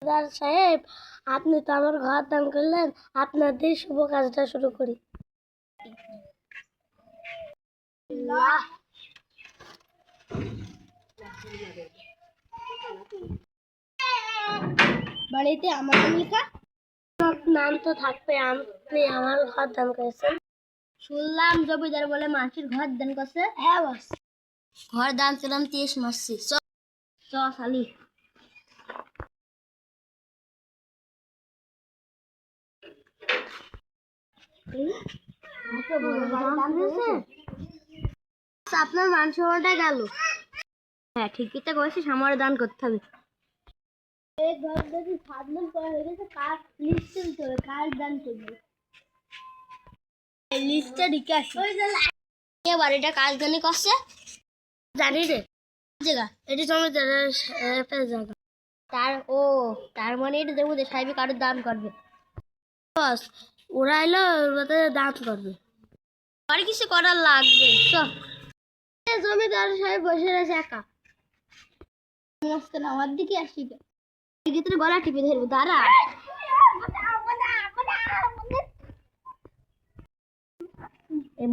জমিদার সাহেব, আপনি তো আমার ঘর দান করলেন, আপনার দিয়ে শুভ কাজটা শুরু করি। বাড়িতে আমার নাম লেখা? নাম তো থাকবে, আপনি আমার ঘর দান করেছেন। শুনলাম জমিদার বলে মাসির ঘর দান করছে। হ্যাঁ বস, ঘর দান ছিলাম 30 মাসি। চ শালি। আপনার মান সম্মানটা গেল। হ্যাঁ ঠিকই তো কইছিস, আমারও দান করতে হবে। এই ঘর যদি সাধন করা হয়ে গেছে, কার লিস্ট দিতে হবে, কার দান করবে এই লিস্টটা লিখে আসি। কে বাড়িটা কাজ দানি করছে জানি রে, জায়গা? এটি জমিদারের সাহেবের জায়গা। তার মানে এটা দেখবো যে সাহেব কারোর দান করবে। বস, ওরা এলো ওদের দান করবে। আর কিছু করার লাগবে জমিদার সাহেব বসে রয়েছে একা। সমস্ত না আমার দিকে আসি দিকে তোর গলা টিপে ধরবো, দাঁড়া। এই